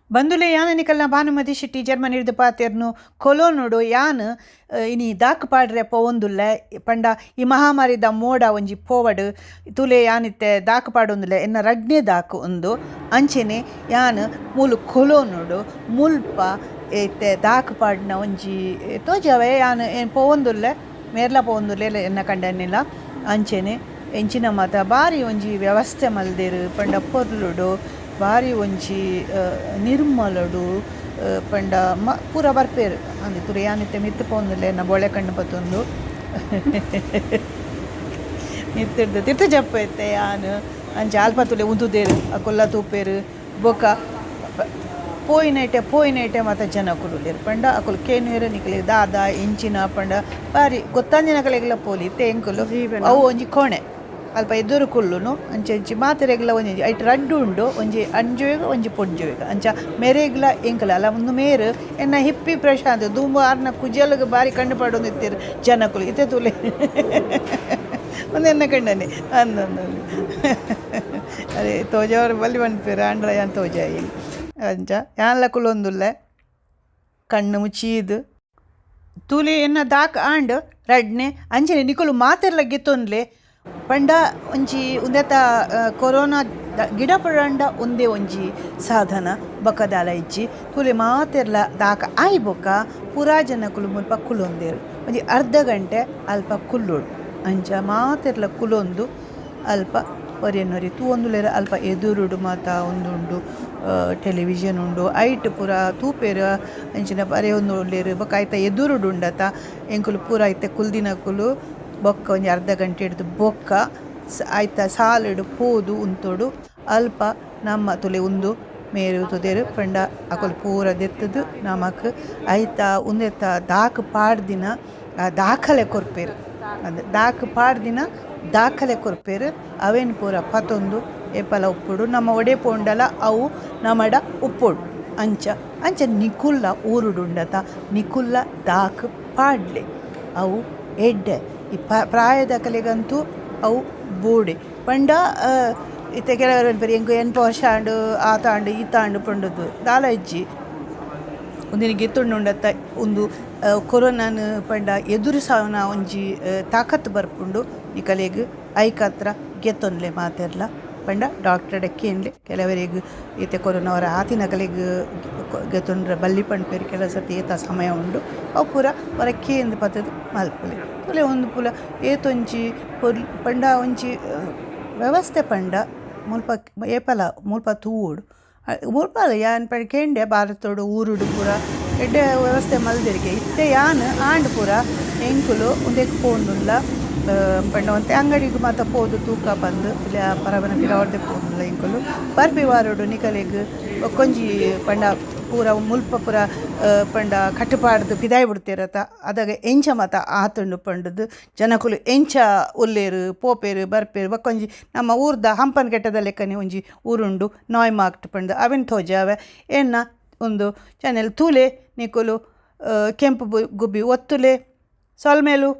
ಬಂದುಲೆ ಯಾನ ನಿಕಲ್ನ ಭಾನುಮತಿ ಶಿಟ್ಟಿ ಜರ್ಮನಿ ಹಿಡಿದು ಪಾತೆರ್ನು ಕೊಲೋನುಡು ಯಾನ್ ಇನಿ ದಾಕ್ ಪಾಡ್ರೆ ಪೋವೊಂದುಲ್ಲ ಪಂಡ ಈ ಮಹಾಮಾರಿದ ಮೋಡ ಒಂಜಿ ಪೋವಡ್ ತುಲೆ ಯಾನಿತ್ತೆ ದಾಕ್ ಪಾಡೊಂದುಲ್ಲ ಎನ್ನ ರಡ್ನೆ ದಾಕ್ ಒಂದು ಅಂಚೆನೆ ಯಾನ್ ಮೂಲು ಕೊಲೋನುಡು ಮುಲ್ಪ ಇತ್ತೆ ದಾಕ್ ಪಾಡ್ನ ಒಂಜಿ ತೋಜಾವೆ ಯಾನ್ ಏನು ಪೋವೊಂದುಲ್ಲ ಮೇರ್ಲ ಪೋವೊಂದುಲ್ಲ ಎನ್ನ ಕಂಡನ್ನಿಲ್ಲ ಅಂಚೆನೆ ಎಂಚಿನ ಮಾತ ಬಾರಿ ಒಂಜಿ ವ್ಯವಸ್ಥೆ ಮಲ್ದೆರ್ ಪಂಡ ಪೊರ್ಲುಡು ಬಾರಿ ಒಂಜಿ ನಿರ್ಮಲಡು ಪಂಡ ಪೂರ ಬರ್ಪೇರು ಅಂದು ತುರು ಯಾನಿತ್ತೆ ಮಿತ್ತು ಪೋಂದುಲ್ಲೆ ನಾ ಬೊಳೆ ಕಣ್ಣು ಪತ್ತೊಂದು ಮಿತ್ತಿಡ್ದು ತಿರ್ತು ಜಪ್ಪ ಎತ್ತೆ ಯಾನು ಅಂಚೆ ಅಲ್ಪ ತುಲೆ ಉಂದುದೇರು ಆ ಕೊಲ್ಲ ತೂಪೇರು ಬೊಕ ಪೋಯಿನೈಟೆ ಮತ್ತು ಜನ ಕುರುಲೇರು ಪಂಡ ಅಕುಲು ಕೇನುವೆರು ನಿಕಲಿ ದಾದ ಇಂಚಿನ ಪಂಡ ಬಾರಿ ಗೊತ್ತಂಜಿನ ಕಲೆಗೆಲ್ಲ ಪೋಲಿ ಇತ್ತೆ ಎಂಕುಲು ಅವು ಒಂಜಿ ಕೋಣೆ ಅಲ್ಪ ಎದುರು ಕುಲ್ಲುನು ಅಂಚೆ ಮಾತೆರೆಗ್ಲ ಒಂಜಿ ಐಟ್ ರಡ್ಡು ಉಂಡು ಒಂಜಿ ಅಂಜುವೆಗ ಒಂಜಿ ಪೊಂಜುವೆಗ ಅಂಚ ಮೆರೆಗ್ಲ ಎಂಕಲ ಅಲ್ಲ ಒಂದು ಮೇರು ಎನ್ನ ಹಿಪ್ಪಿ ಪ್ರಶಾಂತ್ ದುಂಬು ಆರ್ನ ಕುಜಲ್ಗೆ ಬಾರಿ ಕಣ್ಣು ಪಡೋದು ಇತ್ತೀರು ಜನಕ್ಕಳು ಇತ್ತೆ ತುಲೆ ಒಂದು ಎನ್ನ ಕಂಡನೆ ಅಂದೊಂದು ಅದೇ ತೋಜವ್ರು ಬಲ್ಲಿ ಬಂದ್ಪೇರು ಆಂಡ್ರ ಯಾನ್ ತೋಜಾಯಿ ಅಂಚ ಯಾನ್ಲ ಕುಲೊಂದುಲ್ಲೆ ಕಣ್ಣು ಮುಚ್ಚೀದು ತೂಲೆ ಎನ್ನ ದಾಕ್ ಆಂಡ್ ರಡ್ನೆ ಅಂಚನೆ ನಿಕುಲು ಮಾತೆರ್ಲ ಗೆತ್ತೊನ್ಲೆ ಪಂಡ ಒಂಜಿ ಉಂದೆತ ಕೊರೋನಾ ಗಿಡ ಪಡಂಡ ಒಂದೇ ಒಂಜಿ ಸಾಧನ ಬೊಕ್ಕದಾಲ ಇಜ್ಜಿ ತೂಲೆ ಮಾತೆರ್ಲ ದಾಕ ಆಯ್ ಬೊಕ್ಕ ಪೂರಾ ಜನಕುಲು ಮುಲ್ಪ ಕುಲೊಂದೇರು ಒಂಜಿ ಅರ್ಧ ಗಂಟೆ ಅಲ್ಪ ಕುಲ್ಲುಡು ಅಂಚ ಮಾತೆರ್ಲ ಕುಲೊಂದು ಅಲ್ಪ ಒರಿಯನ್ನೊರಿ ತೂವೊಂದುಲೆರ ಅಲ್ಪ ಎದುರುಡು ಮಾತ ಒಂದುಂಡು ಟೆಲಿವಿಷನ್ ಉಂಡು ಐಟ್ ಪೂರ ತೂಪೇರು ಅಂಚಿನ ಬರೆ ಒಂದು ಒಳ್ಳೆರು ಬೊಕ್ಕ ಆಯ್ತ ಎದುರುಡು ಉಂಡತ ಎಂಕುಲು ಪೂರ ಐತೆ ಕುಲ್ದಿನಕುಲು ಬೊಕ್ಕ ಒಂಜಿ ಅರ್ಧ ಗಂಟೆ ಹಿಡ್ದು ಬೊಕ್ಕ ಆಯ್ತ ಸಾಲಿಡು ಪೋದು ಉಂತೋಡು ಅಲ್ಪ ನಮ್ಮ ತುಲೆ ಉಂದು ಮೇರು ತುದೇರು ಪಂಡ ಅಕುಲು ಪೂರ ದೆತ್ತದು ನಮಕ್ ಐತ ಉಂದೆತ್ತ ದಾಕ್ ಪಾಡ್ದಿನ ದಾಖಲೆ ಕೊರ್ಪೇರು ಅದು ದಾಕ್ ಪಾಡ್ದಿನ ದಾಖಲೆ ಕೊರ್ಪೇರು ಅವೇನು ಪೂರ ಪತ್ತೊಂದು ಏಪಲ ಉಪ್ಪುಡು ನಮ್ಮ ಒಡೆ ಪೋಂಡಲ ಅವು ನಮ್ಮಡ ಉಪ್ಪುಡು ಅಂಚ ನಿಕುಲ್ಲ ಊರುಡುಂಡತ ನಿಕುಲ್ಲ ದಾಕ್ ಪಾಡ್ಲೆ ಅವು ಎಡ್ಡೆ ಈ ಪ್ರಾಯದ ಕಲೆಗಂತೂ ಅವು ಬೋಡೆ ಪಂಡ ಇತ್ತೆ ಕೆಲವರು ಅನ್ಪೇರು ಎಂಕು 8 ವರ್ಷ ಆಂಡು ಆತಾಂಡು ಈತಾಂಡು ಪಂಡದು ದಾಲ ಇಜ್ಜಿ ಒಂದಿನ ಗೆತ್ತುಂಡುಂಡತ್ತ ಒಂದು ಕೊರೋನಾನ್ ಪಂಡ ಎದುರು ಸಾವನ ಒಂಜಿ ತಾಕತ್ತು ಬರ್ಪುಂಡು ಈ ಕಲೆಗ್ ಐಕತ್ರ ಗೆತ್ತೊನ್ಲೆ ಮಾತೆರ್ಲ ಪಂಡ ಡಾಕ್ಟರ್ ಕೇನ್ಲೆ ಕೆಲವರಿಗೆ ಈತೆ ಕೊರೋನಾವರ ಆತಿನ ಕಲೆಗ್ ಗೆತ್ತೊಂಡ್ರೆ ಬಲ್ಲಿ ಪಂಡ್ಪೇರು ಕೆಲವು ಸರ್ತಿ ಏತ ಸಮಯ ಉಂಡು ಅವು ಪೂರ ಹೊರಕ್ಕೆ ಎಂದು ಪತ್ತದು ಮಲ್ಪಲೆ ತುಲೆ ಒಂದು ಪುಲ ಏತೊಂಜಿ ಪಂಡ ಒಂಜಿ ವ್ಯವಸ್ಥೆ ಪಂಡ ಮುಲ್ಪ ಏಪಲ ಮುಲ್ಪ ತೂವೋಡು ಮುಲ್ಪ ಯಾನ್ ಪಂಡ ಕೆಂಡೆ ಭಾರತೋಡು ಊರುಡು ಪೂರ ಎಡ್ಡೆ ವ್ಯವಸ್ಥೆ ಮಲ್ದಿರಿಗೆ ಇತ್ತೆ ಯಾನ್ ಆಂಡ್ ಪೂರ ಎಂಕುಲು ಒಂದೆಕ್ ಪೋಂದುಲ್ಲ ಪಂಡ ಒಂತೆ ಅಂಗಡಿಗೆ ಮಾತ ಪೋದು ತೂಕ ಬಂದು ಇಲ್ಲ ಪರವನ ಪಿರವರ್ದೆ ಪೋಂದುಲ್ಲ ಎಂಕುಲು ಬರ್ಬಿ ವಾರೋಡು ನಿಕಲೆಗ್ ಕೊಂಜಿ ಪಂಡ ಪೂರ ಮುಲ್ಪ ಪೂರ ಪಂಡ ಕಟ್ಟುಪಾಡ್ದು ಪಿದಾಯಿ ಬಿಡ್ತಿರತ್ತ ಅದಾಗ ಎಂಚ ಮಾತ ಆತುಂಡು ಪಂಡದು ಜನಕುಲು ಎಂಚ ಉಲ್ಲೇರು ಪೋಪೇರು ಬರ್ಪೇರು ಬಕ್ಕೊಂಜಿ ನಮ್ಮ ಊರ್ದ ಹಂಪನ ಕೆಟ್ಟದ ಲೆಕ್ಕನೆ ಒಂಜಿ ಊರುಂಡು ನಾಯ್ ಮಾಕ್ಟ್ ಪಂಡು ಅವೆನ್ ತೋಜಾವೆ ಎನ್ನ ಒಂದು ಚಾನೆಲ್ ತೂಲೆ ನಿಕುಲು ಕೆಂಪು ಗುಬ್ಬಿ ಒತ್ತುಲೆ ಸೊಲ್ಮೇಲು